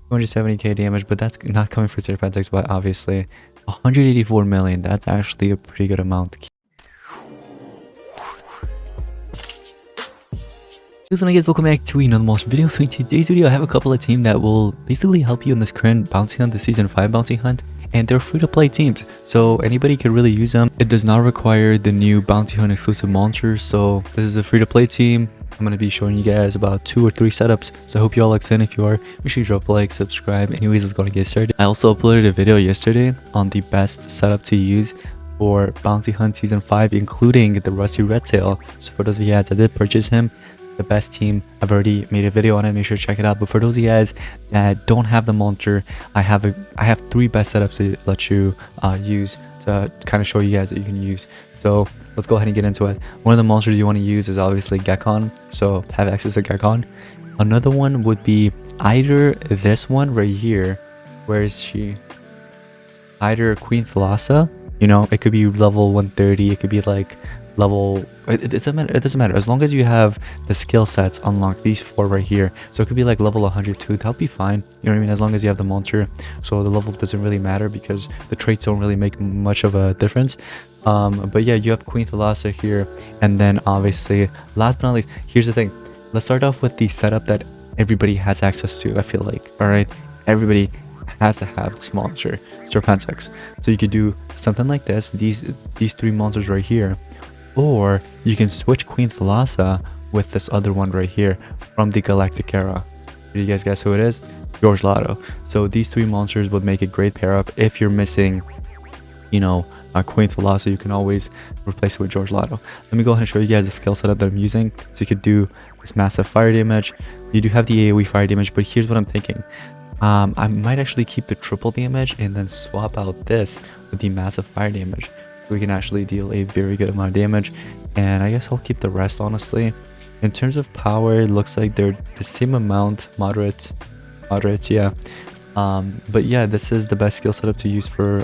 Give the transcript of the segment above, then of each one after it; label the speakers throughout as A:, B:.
A: 270k damage, but that's not coming for Serpentex, but obviously 184 million. That's actually a pretty good amount. So guys, welcome back to another monster video. So in today's video I have a couple of teams that will basically help you in this current bounty hunt, the season 5 bounty hunt, and they're free to play teams, so anybody could really use them. It does not require the new bounty hunt exclusive monsters, so this is a free to play team. I'm going to be showing you guys about 2 or 3 setups, so I hope you all excited. If you are, make sure you drop a like, subscribe. Anyways, let's go and get started. I also uploaded a video yesterday on the best setup to use for bounty hunt season 5, including the rusty red tail. So for those of you guys that did purchase him, the best team, I've already made a video on it, make sure to check it out. But for those of you guys that don't have the monster, I have 3 best setups to let you use to kind of show you guys that you can use. So let's go ahead and get into it. One of the monsters you want to use is obviously Gekon, so have access to Gekon. Another one would be either this one right here. Where is she? Either Queen Thalassa, you know, it could be level 130, it could be like level, it doesn't matter as long as you have the skill sets unlocked, these 4 right here. So it could be like level 102, that'll be fine, you know what I mean, as long as you have the monster. So the level doesn't really matter because the traits don't really make much of a difference. But yeah, you have Queen Thalassa here, and then obviously last but not least, here's the thing, let's start off with the setup that everybody has access to. I feel like, all right, everybody has to have this monster, Serpentex. So you could do something like this, these 3 monsters right here. Or you can switch Queen Thalassa with this other one right here from the Galactic era. Did you guys guess who it is? George Lotto. So these 3 monsters would make a great pair up. If you're missing, you know, Queen Thalassa, you can always replace it with George Lotto. Let me go ahead and show you guys the skill setup that I'm using. So you could do this massive fire damage. You do have the AoE fire damage, but here's what I'm thinking. I might actually keep the triple damage and then swap out this with the massive fire damage. We can actually deal a very good amount of damage, and I guess I'll keep the rest honestly. In terms of power, it looks like they're the same amount, moderate, yeah. But yeah, this is the best skill setup to use for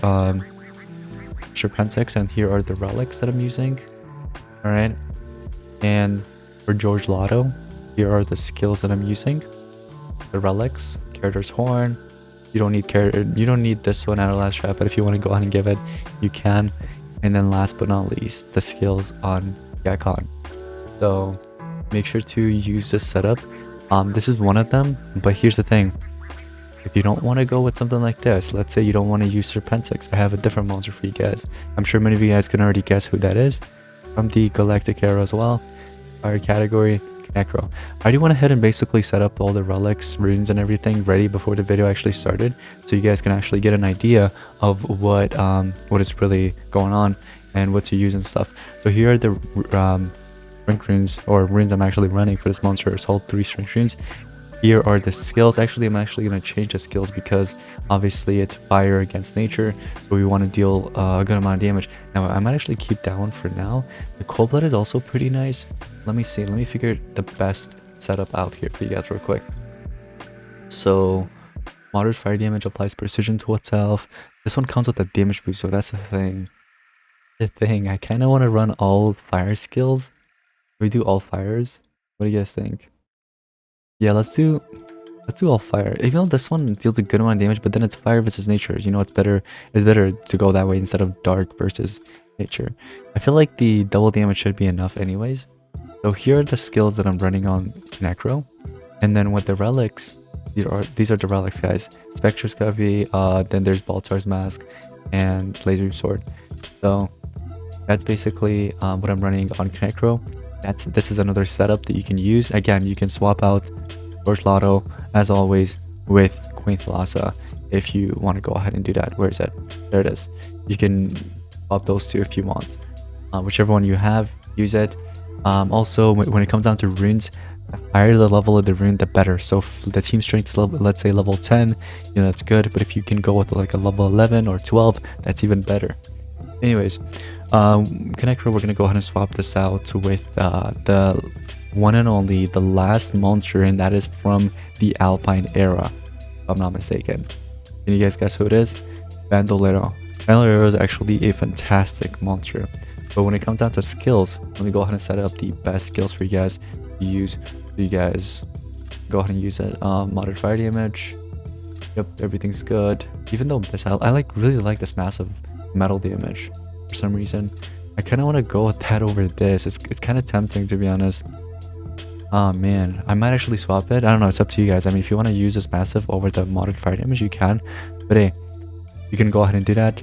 A: Serpentex, and here are the relics that I'm using. All right, and for George Lotto, here are the skills that I'm using. The relics, Character's Horn. You don't need this one, Outlast Trap, but if you want to go ahead and give it, you can. And then last but not least, the skills on Gekon. So make sure to use this setup. This is one of them, but here's the thing. If you don't want to go with something like this, let's say you don't want to use Serpentex, I have a different monster for you guys. I'm sure many of you guys can already guess who that is. From the Galactic era as well. Fire category, Kenecro. I already went ahead and basically set up all the relics, runes, and everything ready before the video actually started, so you guys can actually get an idea of what is really going on and what to use and stuff. So here are the strength runes, or runes I'm actually running for this monster. Assault 3 strength runes. Here are the skills. Actually, I'm actually going to change the skills because obviously it's fire against nature, so we want to deal a good amount of damage. Now I might actually keep that one for now. The cold blood is also pretty nice. Let me see, let me figure the best setup out here for you guys real quick. So moderate fire damage applies precision to itself. This one counts with the damage boost, so that's the thing. I kind of want to run all fire skills. We do all fires. What do you guys think? Yeah, let's do all fire. Even though this one deals a good amount of damage, but then it's fire versus nature. You know, it's better to go that way instead of dark versus nature. I feel like the double damage should be enough anyways. So here are the skills that I'm running on Kenecro. And then with the relics, these are the relics, guys. Spectroscopy, then there's Baltar's Mask, and Laser Sword. So that's basically what I'm running on Kenecro. This is another setup that you can use. Again, you can swap out George Lotto, as always, with Queen Thalassa if you want to go ahead and do that. Where is it? There it is. You can swap those 2 if you want. Whichever one you have, use it. Also, when it comes down to runes, the higher the level of the rune, the better. So if the team strength is level, let's say level 10, you know, that's good. But if you can go with like a level 11 or 12, that's even better. Anyways, Kenecro, we're going to go ahead and swap this out with the one and only, the last monster, and that is from the Alpine era, if I'm not mistaken. Can you guys guess who it is? Bandolero. Bandolero is actually a fantastic monster. But when it comes down to skills, let me go ahead and set up the best skills for you guys to use. So you guys go ahead and use it. Moderate fire damage, Yep, everything's good. Even though this, I like really like this massive metal damage for some reason. I kind of want to go with that over this. It's kind of tempting, to be honest. Oh man, I might actually swap it. I don't know, it's up to you guys. I mean, if you want to use this massive over the modded fire damage, you can. But hey, you can go ahead and do that.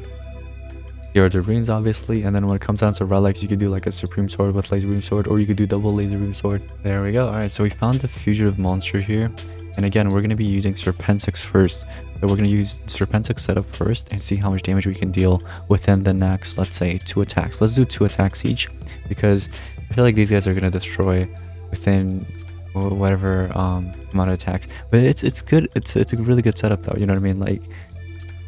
A: Here are the runes, obviously, and then when it comes down to relics, you could do like a supreme sword with laser beam sword, or you could do double laser beam sword. There we go. All right, so we found the fugitive monster here, and again, we're going to be using Serpentex first. So we're going to use Serpentex setup first and see how much damage we can deal within the next, let's say, 2 attacks. Let's do 2 attacks each, because I feel like these guys are going to destroy within whatever amount of attacks. But it's good. It's a really good setup though. You know what I mean? Like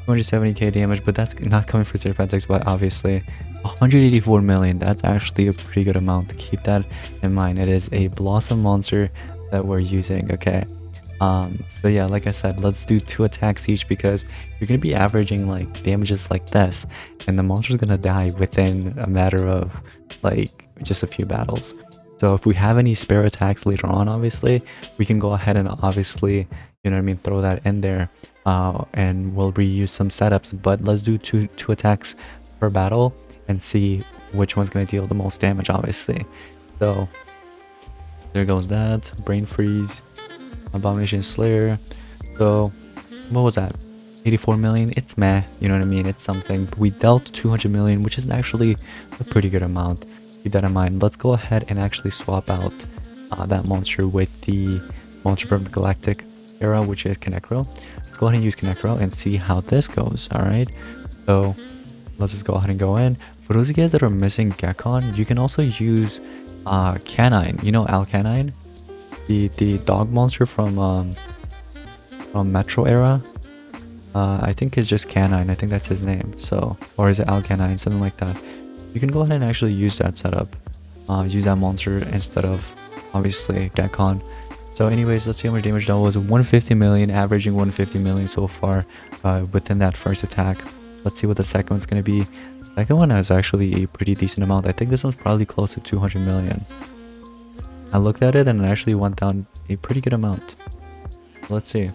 A: 270k damage, but that's not coming for Serpentex, but obviously 184 million. That's actually a pretty good amount. To keep that in mind. It is a blossom monster that we're using. Okay. So yeah, like I said, let's do 2 attacks each, because you're gonna be averaging like damages like this, and the monster's gonna die within a matter of like just a few battles. So if we have any spare attacks later on, obviously we can go ahead and obviously, you know what I mean, throw that in there, and we'll reuse some setups. But let's do two attacks per battle and see which one's gonna deal the most damage, obviously. So there goes that. Brain freeze, abomination slayer. So what was that? 84 million. It's meh, you know what I mean, it's something. We dealt 200 million, which is actually a pretty good amount. Keep that in mind. Let's go ahead and actually swap out that monster with the monster from the galactic era, which is Kenecro. Let's go ahead and use Kenecro and see how this goes. All right, so let's just go ahead and go in. For those of you guys that are missing Gekon, you can also use Canine. You know Al Canine, the dog monster from Metro era. I think it's just Canine. I think that's his name. So, or is it Al Canine, something like that. You can go ahead and actually use that setup, use that monster instead of obviously Gekon. So anyways, let's see how much damage that was. 150 million, averaging 150 million so far within that first attack. Let's see what the second one's going to be. The second one is actually a pretty decent amount. I think this one's probably close to 200 million. I looked at it and it actually went down a pretty good amount. Let's see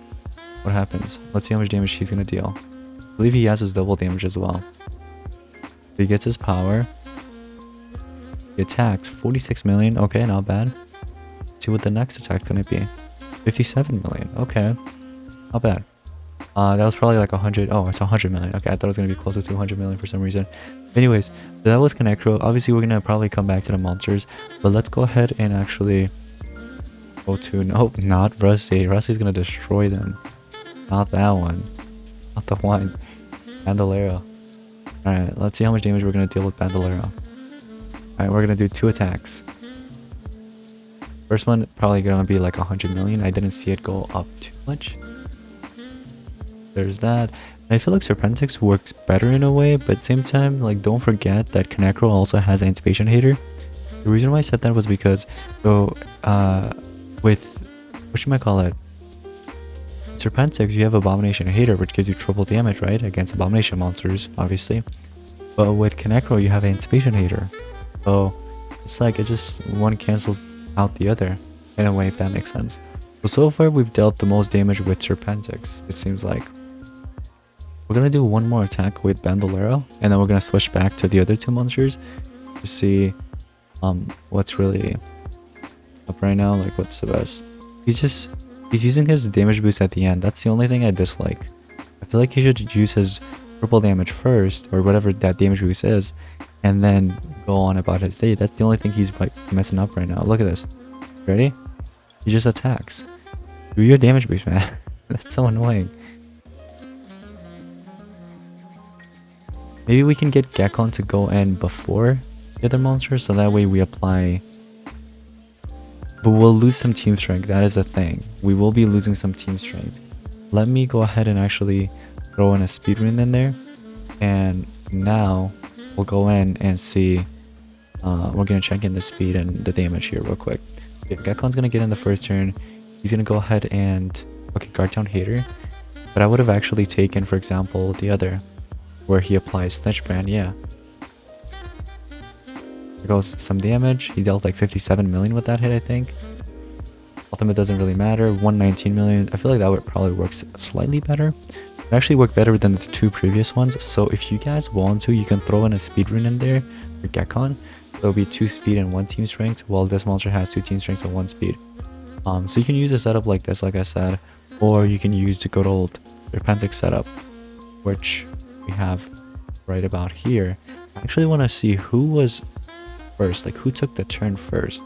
A: what happens. Let's see how much damage he's going to deal. I believe he has his double damage as well. He gets his power. He attacks 46 million. Okay, not bad. Let's see what the next attack's gonna be. 57 million. Okay, not bad. That was probably like 100. Oh, it's 100 million. Okay, I thought it was gonna be closer to 100 million for some reason. Anyways, so that was Kenecro. Obviously, we're gonna probably come back to the monsters, but let's go ahead and actually go to, nope, not Rusty. Rusty's gonna destroy them. Not that one. Not the one. Bandolero. Alright, let's see how much damage we're going to deal with Bandolero. Alright, we're going to do 2 attacks. First one probably going to be like 100 million. I didn't see it go up too much. There's that. And I feel like Serpentex works better in a way, but at the same time, like, don't forget that Kenecro also has Anticipation Hater. The reason why I said that was because, so, with, whatchamacallit, Serpentex, you have Abomination Hater, which gives you triple damage, right? Against Abomination monsters, obviously. But with Kenecro, you have Anticipation Hater. So, it's like, it just, one cancels out the other, in a way, if that makes sense. So far, we've dealt the most damage with Serpentex, it seems like. We're gonna do one more attack with Bandolero, and then we're gonna switch back to the other 2 monsters to see what's really up right now, like what's the best. He's using his damage boost at the end. That's the only thing I dislike. I feel like he should use his triple damage first, or whatever that damage boost is, and then go on about his day. That's the only thing he's like messing up right now. Look at this. Ready? He just attacks. Do your damage boost, man. That's so annoying. Maybe we can get Gekon to go in before the other monsters, so that way we apply. But we'll lose some team strength. That is the thing. We will be losing some team strength. Let me go ahead and actually throw in a speed rune in there. And now we'll go in and see. We're going to check in the speed and the damage here real quick. Okay, Gekon's going to get in the first turn. He's going to go ahead and... Okay, guard down Hater. But I would have actually taken, for example, the other. Where he applies Snitch Brand, yeah. There goes some damage. He dealt like 57 million with that hit, I think. Ultimate doesn't really matter. 119 million. I feel like that would probably work slightly better. It actually worked better than the two previous ones. So if you guys want to, you can throw in a speed rune in there for Gekon. There'll be 2 speed and 1 team strength, while this monster has 2 team strength and 1 speed. So you can use a setup like this, like I said, or you can use the good old Serpentex setup, which we have right about here. I actually want to see who was first, like who took the turn first,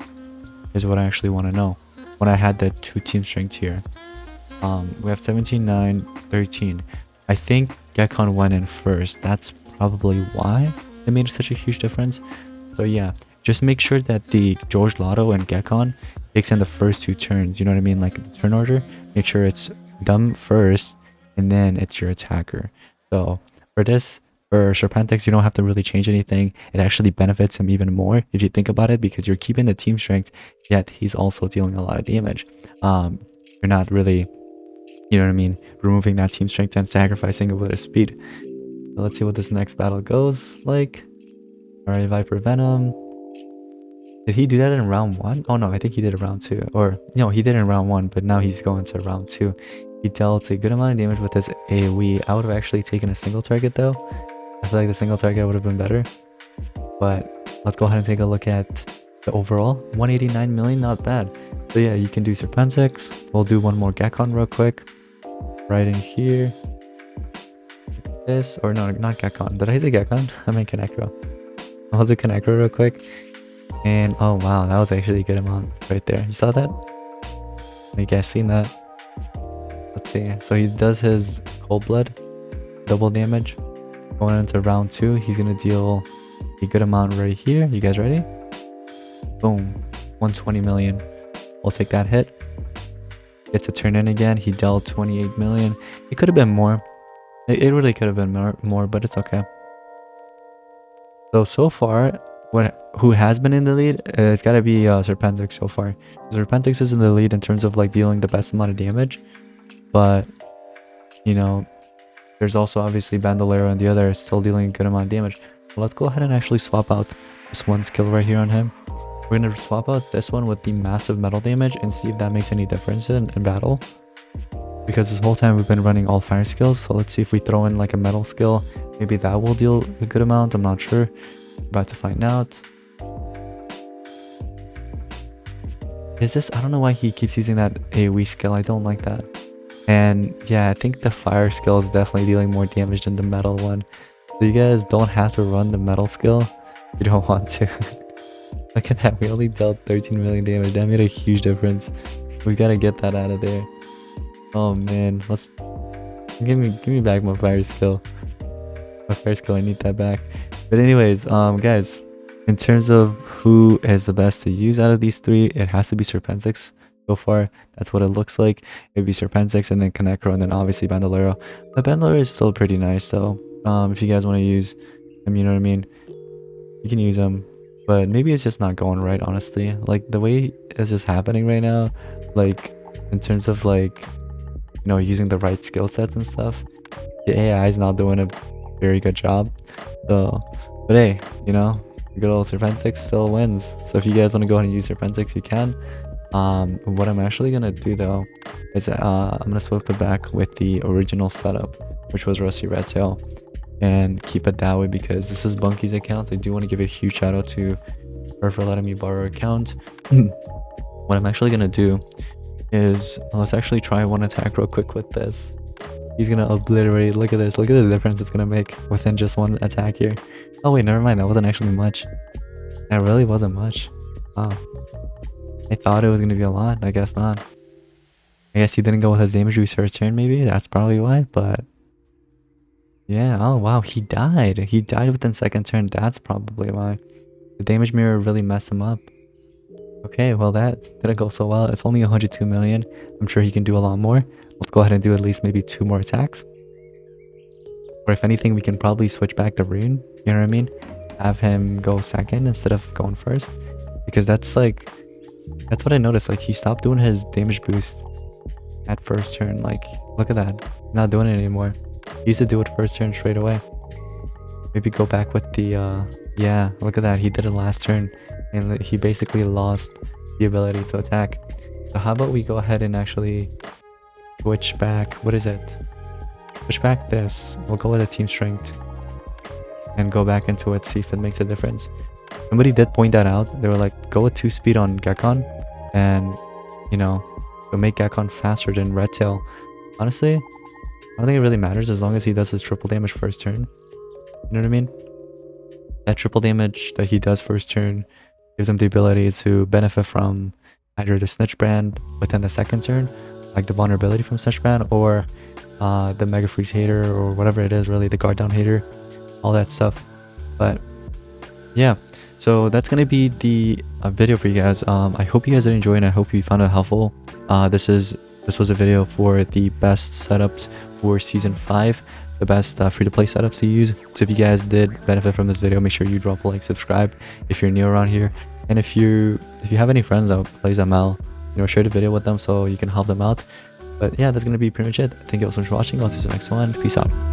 A: is what I actually want to know. When I had the 2 team strength here, we have 17, 9, 13. I think Gekon went in first. That's probably why it made such a huge difference. So yeah, just make sure that the George Lotto and Gekon takes in the first 2 turns. You know what I mean? Like the turn order. Make sure it's done first, and then it's your attacker. So for this, for Serpentex, you don't have to really change anything. It actually benefits him even more if you think about it, because you're keeping the team strength, yet he's also dealing a lot of damage. You're not really, you know what I mean, removing that team strength and sacrificing it with his speed. So let's see what this next battle goes like. Alright, Viper Venom. Did he do that in round 1? Oh no, I think he did it round 2. Or, no, he did it in round 1, but now he's going to round 2. He dealt a good amount of damage with his AoE. I would have actually taken a single target though. I feel like the single target would have been better. But let's go ahead and take a look at the overall. 189 million, not bad. So yeah, you can do Serpentex. We'll do one more Gekon real quick. Right in here. Like this, or no, not Gekon. Did I say Gekon? I meant Kenecro. I'll do Kenecro real quick. And oh wow, that was actually a good amount right there. You saw that? You guys seen that? Let's see. So he does his cold blood, double damage. Going into round 2, he's gonna deal a good amount right here. You guys ready? Boom. 120 million. We'll take that hit. Gets a turn in again. He dealt 28 million. It could have been more. It really could have been more, but it's okay. So far, who has been in the lead? It's gotta be Serpentex so far. Serpentex is in the lead in terms of like dealing the best amount of damage, but you know, there's also obviously Bandolero and the other is still dealing a good amount of damage. So let's go ahead and actually swap out this one skill right here on him. We're gonna swap out this one with the massive metal damage and see if that makes any difference in battle. Because this whole time we've been running all fire skills, so let's see if we throw in like a metal skill. Maybe that will deal a good amount, I'm not sure. About to find out. Is this, I don't know why he keeps using that AoE skill, I don't like that. And yeah, I think the fire skill is definitely dealing more damage than the metal one. So you guys don't have to run the metal skill if you don't want to. Look at that, we only dealt 13 million damage. That made a huge difference. We gotta get that out of there. Oh man, let's give me back my fire skill. My fire skill, I need that back. But anyways, guys, in terms of who is the best to use out of these 3, it has to be Serpentex. So far, that's what it looks like. It'd be Serpentex and then Kenecro and then obviously Bandolero. But Bandolero is still pretty nice, so if you guys want to use him, you know what I mean, you can use him. But maybe it's just not going right, honestly. Like the way it's just happening right now, like in terms of like, you know, using the right skill sets and stuff, the AI is not doing a very good job. So, but hey, you know, good old Serpentex still wins. So if you guys want to go ahead and use Serpentex, you can. What I'm actually gonna do though is I'm gonna swap it back with the original setup, which was Rusty Redtail, and keep it that way because this is Bunky's account. I do want to give a huge shout out to her for letting me borrow her account. What I'm actually gonna do is let's actually try one attack real quick with this. He's gonna obliterate. Look at this. Look at the difference it's gonna make within just one attack here. Oh wait, never mind. That wasn't actually much. That really wasn't much. Wow. I thought it was gonna be a lot. I guess not. I guess he didn't go with his damage boost first turn, maybe. That's probably why, but yeah. Oh wow, he died. He died within second turn. That's probably why. The damage mirror really messed him up. Okay, well that didn't go so well. It's only 102 million. I'm sure he can do a lot more. Let's go ahead and do at least maybe 2 more attacks. Or if anything, we can probably switch back the rune. You know what I mean? Have him go second instead of going first. Because that's like, that's what I noticed. Like he stopped doing his damage boost at first turn. Like, look at that. Not doing it anymore. He used to do it first turn straight away. Maybe go back with the, yeah, look at that. He did it last turn. And he basically lost the ability to attack. So how about we go ahead and actually switch back, what is it? Switch back this. We'll go with a team strength and go back into it, see if it makes a difference. Somebody did point that out. They were like, go with 2 speed on Gekon and, you know, it'll make Gekon faster than Red Tail. Honestly, I don't think it really matters as long as he does his triple damage first turn. You know what I mean? That triple damage that he does first turn gives him the ability to benefit from either the Snitch Brand within the second turn, like the vulnerability from Snitch Brand, or the Mega Freeze Hater, or whatever it is, really, the Guard Down Hater, all that stuff. But yeah, so that's gonna be the video for you guys. I hope you guys did enjoy and I hope you found it helpful. This was a video for the best setups for season 5, the best free-to-play setups to use. So if you guys did benefit from this video, make sure you drop a like, subscribe if you're new around here, and if you have any friends that plays ML, you know, share the video with them so you can help them out. But yeah, that's gonna be pretty much it. Thank you all so much for watching. I'll see you in the next one. Peace out.